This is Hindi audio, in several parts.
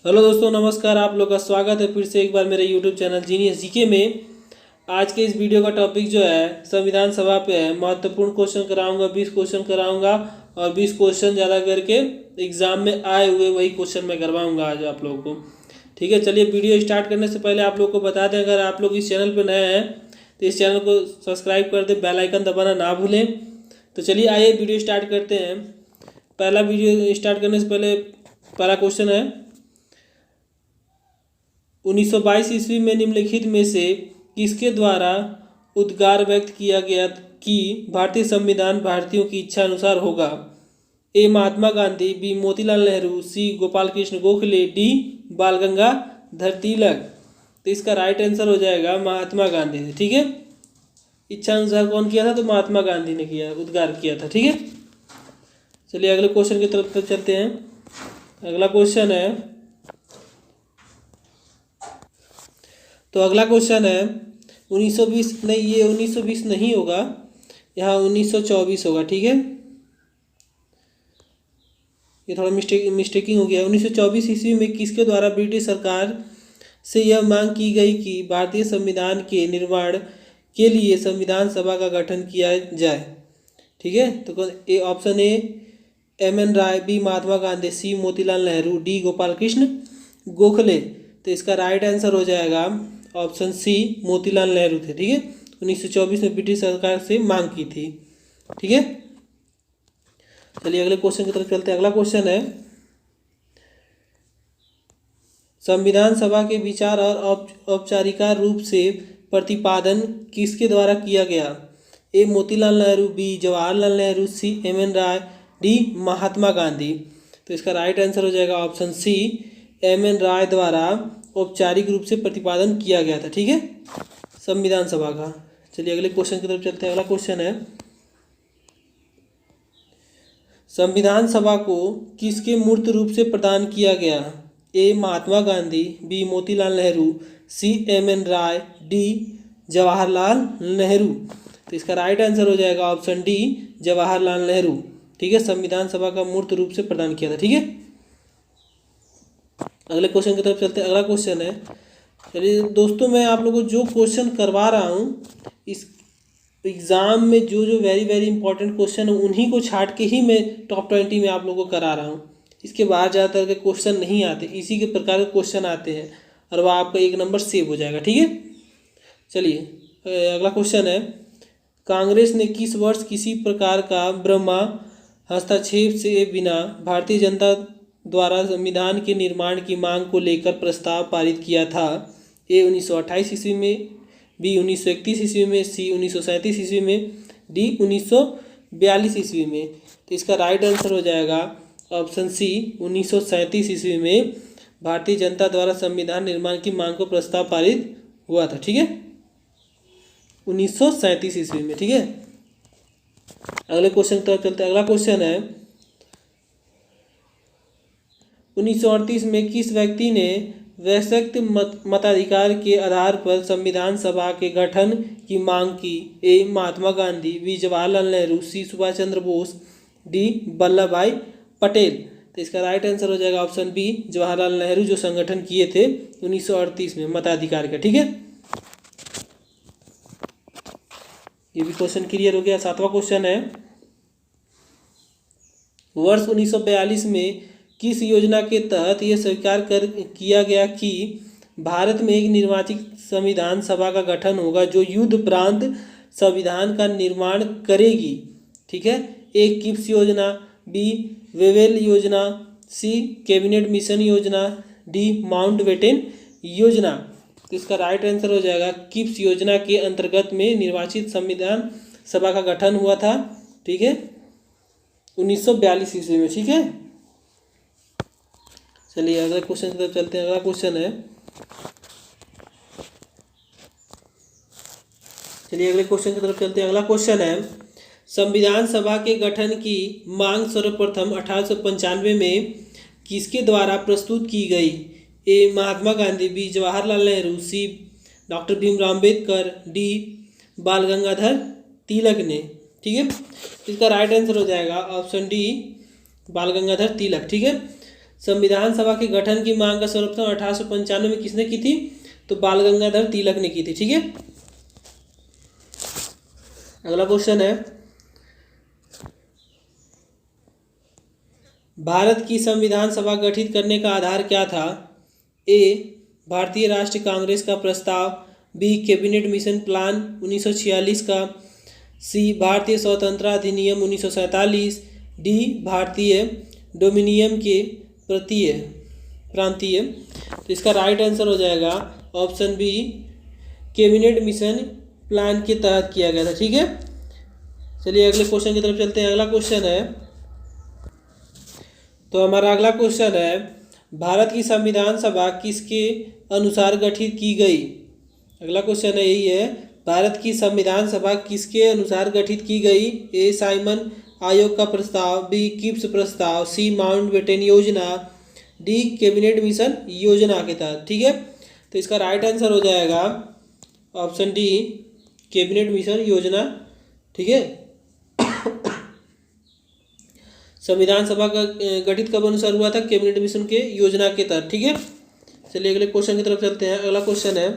हेलो दोस्तों, नमस्कार। आप लोग का स्वागत है फिर से एक बार मेरे यूट्यूब चैनल जीनियस जीके में। आज के इस वीडियो का टॉपिक जो है संविधान सभा पे है। महत्वपूर्ण क्वेश्चन कराऊंगा, 20 क्वेश्चन कराऊंगा और 20 क्वेश्चन ज़्यादा करके एग्जाम में आए हुए वही क्वेश्चन मैं करवाऊंगा आज आप लोगों को। ठीक है, चलिए वीडियो स्टार्ट करने से पहले आप लोग को बता दें, अगर आप लोग इस चैनल पर नए हैं तो इस चैनल को सब्सक्राइब कर दें, बेल आइकन दबाना ना भूलें। तो चलिए आइए वीडियो स्टार्ट करते हैं। पहला वीडियो स्टार्ट करने से पहले पहला क्वेश्चन है, 1922 ईस्वी में निम्नलिखित में से किसके द्वारा उद्गार व्यक्त किया गया कि भारतीय संविधान भारतीयों की इच्छा अनुसार होगा? ए महात्मा गांधी, बी मोतीलाल नेहरू, सी गोपाल कृष्ण गोखले, डी बाल गंगाधर तिलक। तो इसका राइट आंसर हो जाएगा महात्मा गांधी से। ठीक है, इच्छा अनुसार कौन किया था? तो महात्मा गांधी ने किया, उद्गार किया था। ठीक है, चलिए अगले क्वेश्चन की तरफ चलते हैं। अगला क्वेश्चन है, तो अगला क्वेश्चन है 1920, नहीं ये 1920 नहीं होगा, यहाँ 1924 होगा। ठीक है, ये थोड़ा मिस्टेकिंग हो गया। 1924 ईस्वी में किसके द्वारा ब्रिटिश सरकार से यह मांग की गई कि भारतीय संविधान के निर्माण के लिए संविधान सभा का गठन किया जाए? ठीक है, तो A option A M N Roy, B Mahatma Gandhi, C Motilal Nehru, D Gopal Krishna Gokhale. तो इसका राइट आंसर हो जाएगा ऑप्शन सी मोतीलाल नेहरू थे। ठीक है, 1924 में ब्रिटिश सरकार से मांग की थी। ठीक है, चलिए अगले क्वेश्चन की तरफ चलते हैं। अगला क्वेश्चन है, संविधान सभा के विचार और औपचारिका रूप से प्रतिपादन किसके द्वारा किया गया? A Motilal Nehru, B Jawaharlal Nehru, C M N Roy, D Mahatma Gandhi. तो इसका राइट आंसर हो जाएगा option C M N Roy द्वारा औपचारिक रूप से प्रतिपादन किया गया था। ठीक है, संविधान सभा का। चलिए अगले क्वेश्चन की तरफ चलते हैं। अगला क्वेश्चन है, संविधान सभा को किसके मूर्त रूप से प्रदान किया गया? A Mahatma Gandhi, B Motilal Nehru, C M N Roy, D Jawaharlal Nehru. तो इसका राइट आंसर हो जाएगा ऑप्शन डी जवाहरलाल नेहरू। ठीक है, संविधान सभा का मूर्त रूप से प्रदान किया था। ठीक है, अगले क्वेश्चन की तरफ चलते हैं। अगला क्वेश्चन है, चलिए दोस्तों मैं आप लोगों को जो क्वेश्चन करवा रहा हूँ इस एग्ज़ाम में, जो जो वेरी वेरी इंपॉर्टेंट क्वेश्चन है उन्हीं को छाट के ही मैं टॉप 20 में आप लोगों को करा रहा हूँ। इसके बाहर ज़्यादातर के क्वेश्चन नहीं आते, इसी के प्रकार के क्वेश्चन आते हैं और वह आपका 1 नंबर सेव हो जाएगा। ठीक है, चलिए अगला क्वेश्चन है, कांग्रेस ने किस वर्ष किसी प्रकार का ब्रह्मा हस्तक्षेप से बिना भारतीय जनता द्वारा संविधान के निर्माण की मांग को लेकर प्रस्ताव पारित किया था? ए 1928 ईस्वी में, बी 1931 ईस्वी में, सी 1937 ईस्वी में, डी 1942 ईस्वी में। तो इसका राइट आंसर हो जाएगा ऑप्शन सी 1937 ईस्वी में भारतीय जनता द्वारा संविधान निर्माण की मांग को प्रस्ताव पारित हुआ था। ठीक है, 1937 ईस्वी में। ठीक है, अगले क्वेश्चन की तरफ चलते हैं। अगला क्वेश्चन है, 1938 में किस व्यक्ति ने वैश्विक मताधिकार के आधार पर संविधान सभा के गठन की मांग की? ए महात्मा गांधी, बी जवाहरलाल नेहरू, सी सुभाष चंद्र बोस, डी वल्लभ भाई पटेल। तो इसका राइट आंसर हो जाएगा ऑप्शन बी जवाहरलाल नेहरू, जो संगठन किए थे 1938 में मताधिकार का। ठीक है, ये भी क्वेश्चन क्लियर हो गया। 7वां क्वेश्चन है, वर्ष 1942 में किस योजना के तहत यह स्वीकार किया गया कि भारत में एक निर्वाचित संविधान सभा का गठन होगा जो युद्ध प्रांत संविधान का निर्माण करेगी? ठीक है, ए किप्स योजना, बी वेवेल योजना, सी कैबिनेट मिशन योजना, डी माउंटबेटन योजना। तो इसका राइट आंसर हो जाएगा किप्स योजना के अंतर्गत में निर्वाचित संविधान सभा का गठन हुआ था। ठीक है, 1942 ईस्वी में। ठीक है, चलिए अगले क्वेश्चन की तरफ चलते हैं। अगला क्वेश्चन है, चलिए अगले क्वेश्चन की तरफ चलते हैं। अगला क्वेश्चन है, संविधान सभा के गठन की मांग सर्वप्रथम 1895 में किसके द्वारा प्रस्तुत की गई? ए महात्मा गांधी, बी जवाहरलाल नेहरू, सी डॉक्टर भीमराव अम्बेडकर, डी बाल गंगाधर तिलक ने। ठीक है, इसका राइट आंसर हो जाएगा ऑप्शन डी बाल गंगाधर तिलक। ठीक है, संविधान सभा के गठन की मांग का सर्वप्रथम 1895 में किसने की थी? तो बाल गंगाधर तिलक ने की थी। ठीक है, अगला क्वेश्चन है, भारत की संविधान सभा गठित करने का आधार क्या था? ए, भारतीय राष्ट्रीय कांग्रेस का प्रस्ताव, बी, कैबिनेट मिशन प्लान 1946 का, सी, भारतीय स्वतंत्रता अधिनियम 1947, डी, भारतीय डोमिनियन के प्रांतीय। तो इसका राइट आंसर हो जाएगा option B, cabinet mission plan के तहत किया गया था। ठीक है, चलिए अगले क्वेश्चन की तरफ चलते हैं। अगला क्वेश्चन है, तो हमारा अगला क्वेश्चन है, भारत की संविधान सभा किसके अनुसार गठित की गई? अगला क्वेश्चन है यही है, भारत की संविधान सभा किसके अनुसार गठित की गई? ए, साइमन आयोग का प्रस्ताव, बी, किप्स प्रस्ताव, सी, माउंटबेटन योजना, डी, कैबिनेट मिशन योजना के तहत। ठीक है, तो इसका राइट आंसर हो जाएगा ऑप्शन डी, कैबिनेट मिशन योजना। ठीक है, संविधान सभा का गठित कब अनुसार हुआ था? कैबिनेट मिशन के योजना के तहत। ठीक है, चलिए अगले क्वेश्चन की तरफ चलते हैं। अगला क्वेश्चन है,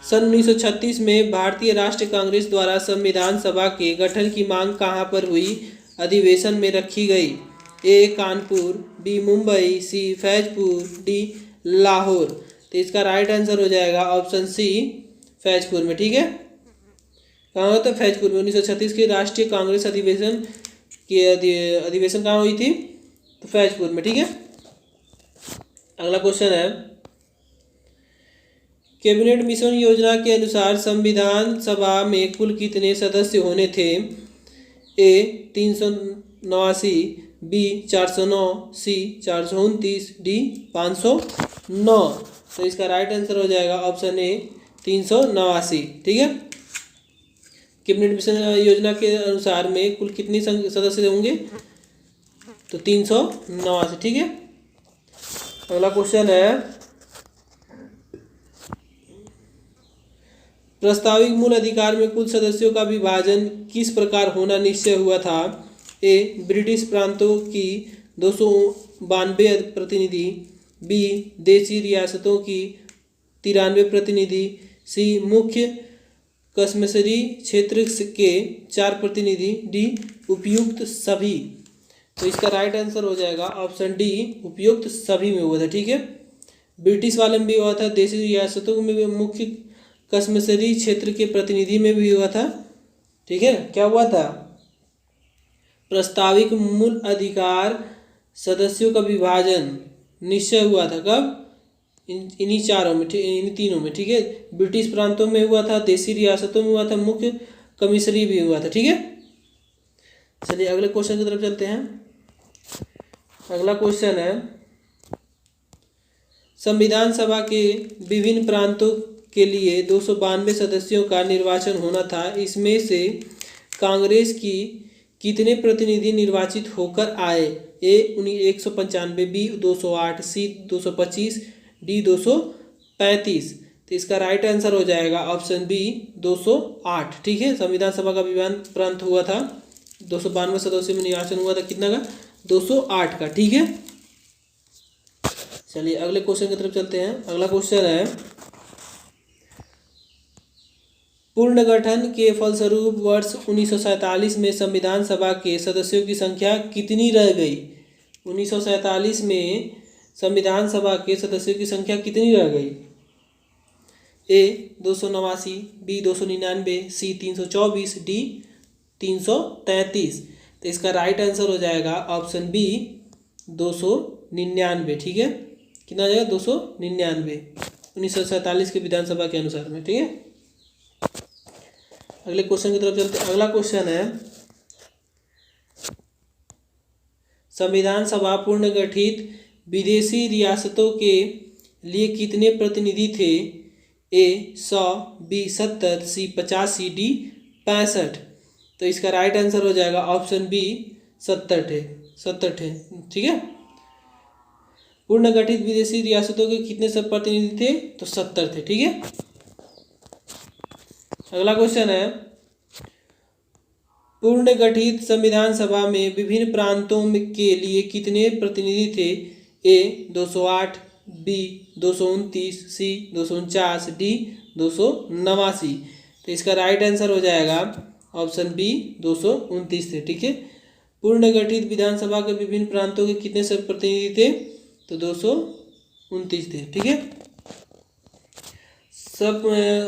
सन 1936 में भारतीय राष्ट्रीय कांग्रेस द्वारा संविधान सभा के गठन की मांग कहाँ पर हुई? अधिवेशन में रखी गई। ए, कानपुर, बी, मुंबई, सी, फैजपुर, डी, लाहौर। तो इसका राइट आंसर हो जाएगा ऑप्शन सी, फैजपुर में। ठीक है, कहाँ होता है? फैजपुर में। 1936 के राष्ट्रीय कांग्रेस अधिवेशन कहाँ हुई थी? तो फैजपुर में। ठीक है, अगला क्वेश्चन है, कैबिनेट मिशन योजना के अनुसार संविधान सभा में कुल कितने सदस्य होने थे? ए, 389, बी, 409, सी, 429, डी, 509। तो इसका राइट आंसर हो जाएगा ऑप्शन ए, 389। ठीक है, कैबिनेट मिशन योजना के अनुसार में कुल कितने सदस्य होंगे? तो 389। ठीक है, अगला क्वेश्चन है, प्रस्तावित मूल अधिकार में कुल सदस्यों का विभाजन किस प्रकार होना निश्चय हुआ था? ए, ब्रिटिश प्रांतों की 292 प्रतिनिधि, बी, देशी रियासतों की 93 प्रतिनिधि, सी, मुख्य कश्मीरी क्षेत्र के 4 प्रतिनिधि, डी, उपयुक्त सभी। तो इसका राइट आंसर हो जाएगा ऑप्शन डी, उपयुक्त सभी में हुआ था। ठीक है, ब्रिटिश वाले में भी हुआ था, देशी रियासतों में भी, मुख्य कश्मीरी क्षेत्र के प्रतिनिधि में भी हुआ था। ठीक है, क्या हुआ था? प्रस्तावित मूल अधिकार सदस्यों का विभाजन निश्चय हुआ था कब? इन्हीं चारों में, इन तीनों में। ठीक है, ब्रिटिश प्रांतों में हुआ था, देशी रियासतों में हुआ था, मुख्य कमिश्नरी भी हुआ था। ठीक है, चलिए अगले क्वेश्चन की तरफ चलते हैं। अगला क्वेश्चन है, संविधान सभा के विभिन्न प्रांतों के लिए 292 सदस्यों का निर्वाचन होना था। इसमें से कांग्रेस की कितने प्रतिनिधि निर्वाचित होकर आए? ए, 195, बी, 208, सी, 225, डी, 235। तो इसका राइट आंसर हो जाएगा ऑप्शन बी, 208। ठीक है, संविधान सभा का विभिन्न प्रांत हुआ था, 292 सदस्यों में निर्वाचन हुआ था, कितना का? 208 का। ठीक है, चलिए अगले क्वेश्चन की तरफ चलते हैं। अगला क्वेश्चन है, पुनर्गठन के फलस्वरूप वर्ष 1947 में संविधान सभा के सदस्यों की संख्या कितनी रह गई? 1947 में संविधान सभा के सदस्यों की संख्या कितनी रह गई? ए, 289, बी, 299, सी, 324, डी, 333। तो इसका राइट आंसर हो जाएगा ऑप्शन बी, 299। ठीक है, कितना आ जाएगा? 299 1947 के विधानसभा के अनुसार में। ठीक है, अगले क्वेश्चन की तरफ चलते हैं। अगला क्वेश्चन है, संविधान सभा पुनर्गठित विदेशी रियासतों के लिए कितने प्रतिनिधि थे? ए, 100, बी, 70, सी, 85, डी, 65। तो इसका राइट आंसर हो जाएगा ऑप्शन बी, 70 थे। ठीक है, पुनर्गठित विदेशी रियासतों के कितने सब प्रतिनिधि थे? तो 70 थे। ठीक है, अगला क्वेश्चन है, पूर्ण गठित संविधान सभा में विभिन्न प्रांतों के लिए कितने प्रतिनिधि थे? ए 208, बी 229, सी 249, डी 289। तो इसका राइट आंसर हो जाएगा ऑप्शन बी 229 थे। ठीक है, पूर्ण गठित विधानसभा के विभिन्न प्रांतों के कितने सब प्रतिनिधि थे? तो 229 थे। ठीक है,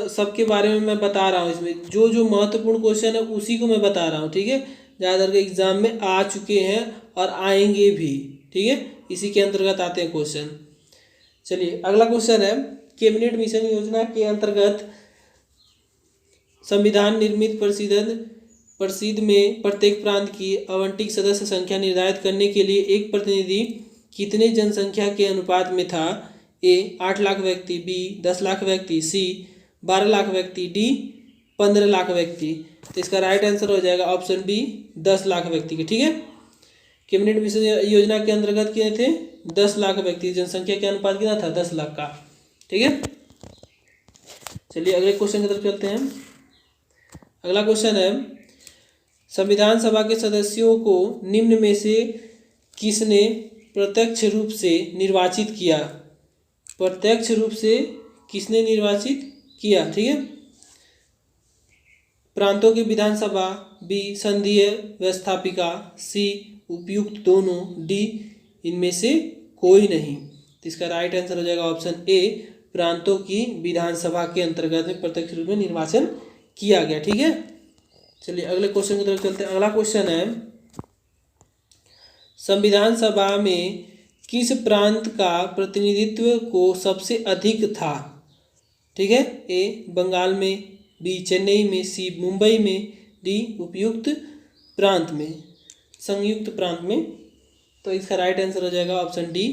सबके बारे में मैं बता रहा हूँ, इसमें जो जो महत्वपूर्ण क्वेश्चन है उसी को मैं बता रहा हूँ। ठीक है, ज़्यादातर के एग्जाम में आ चुके हैं और आएंगे भी। ठीक है, इसी के अंतर्गत आते हैं क्वेश्चन। चलिए अगला क्वेश्चन है, कैबिनेट मिशन योजना के अंतर्गत संविधान निर्मित परिषद में प्रत्येक प्रांत की आवंटित सदस्य संख्या निर्धारित करने के लिए एक प्रतिनिधि कितने जनसंख्या के अनुपात में था? ए 8 लाख व्यक्ति, बी 10 लाख व्यक्ति, सी 12 लाख व्यक्ति, डी 15 लाख व्यक्ति। तो इसका राइट आंसर हो जाएगा ऑप्शन बी 10 लाख व्यक्ति के। ठीक है, कैबिनेट मिशन योजना के अंतर्गत कितने थे? 10 लाख व्यक्ति, जनसंख्या के अनुपात कितना था? 10 लाख का। ठीक है, चलिए अगले क्वेश्चन की तरफ चलते हैं। अगला क्वेश्चन है, संविधान सभा के सदस्यों को निम्न में से किसने प्रत्यक्ष रूप से निर्वाचित किया? प्रत्यक्ष रूप से किसने निर्वाचित किया? ठीक है, प्रांतों की विधानसभा, बी संघीय व्यवस्थापिका, सी उपयुक्त दोनों, डी इनमें से कोई नहीं। तो इसका राइट आंसर हो जाएगा ऑप्शन ए, प्रांतों की विधानसभा के अंतर्गत में प्रत्यक्ष रूप में निर्वाचन किया गया। ठीक है, चलिए अगले क्वेश्चन की तरफ चलते हैं। अगला क्वेश्चन है, संविधान सभा में किस प्रांत का प्रतिनिधित्व को सबसे अधिक था? ठीक है, ए बंगाल में, बी चेन्नई में, सी मुंबई में, डी उपयुक्त प्रांत में, संयुक्त प्रांत में। तो इसका राइट आंसर हो जाएगा ऑप्शन डी,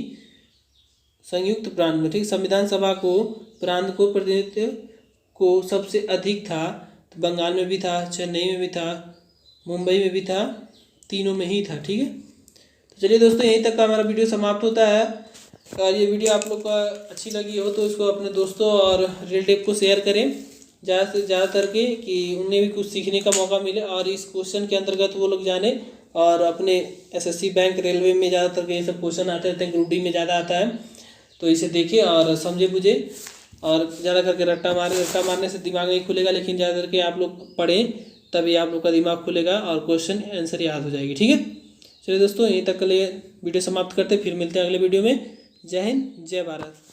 संयुक्त प्रांत में। ठीक, संविधान सभा को प्रांत को प्रतिनिधित्व को सबसे अधिक था, तो बंगाल में भी था, चेन्नई में भी था, मुंबई में भी था, तीनों में ही था। ठीक है, तो चलिए दोस्तों यहीं तक का हमारा वीडियो समाप्त होता है। और ये वीडियो आप लोग को अच्छी लगी हो तो इसको अपने दोस्तों और रिलेटिव को शेयर करें ज़्यादा से ज़्यादा करके, कि उन्हें भी कुछ सीखने का मौका मिले और इस क्वेश्चन के अंतर्गत वो लोग जाने। और अपने एसएससी बैंक रेलवे में ज़्यादातर के ये सब क्वेश्चन आते रहते हैं, ग्रुप डी में ज़्यादा आता है, तो इसे देखें और समझे बुझे। और ज़्यादा करके रट्टा मारने से दिमाग नहीं खुलेगा, लेकिन ज़्यादा करके आप लोग पढ़ें तभी आप लोग का दिमाग खुलेगा और क्वेश्चन आंसर याद हो जाएगी। ठीक है, चलिए दोस्तों यहीं तक के लिए वीडियो समाप्त करते, फिर मिलते हैं अगले वीडियो में। जय हिंद, जय भारत।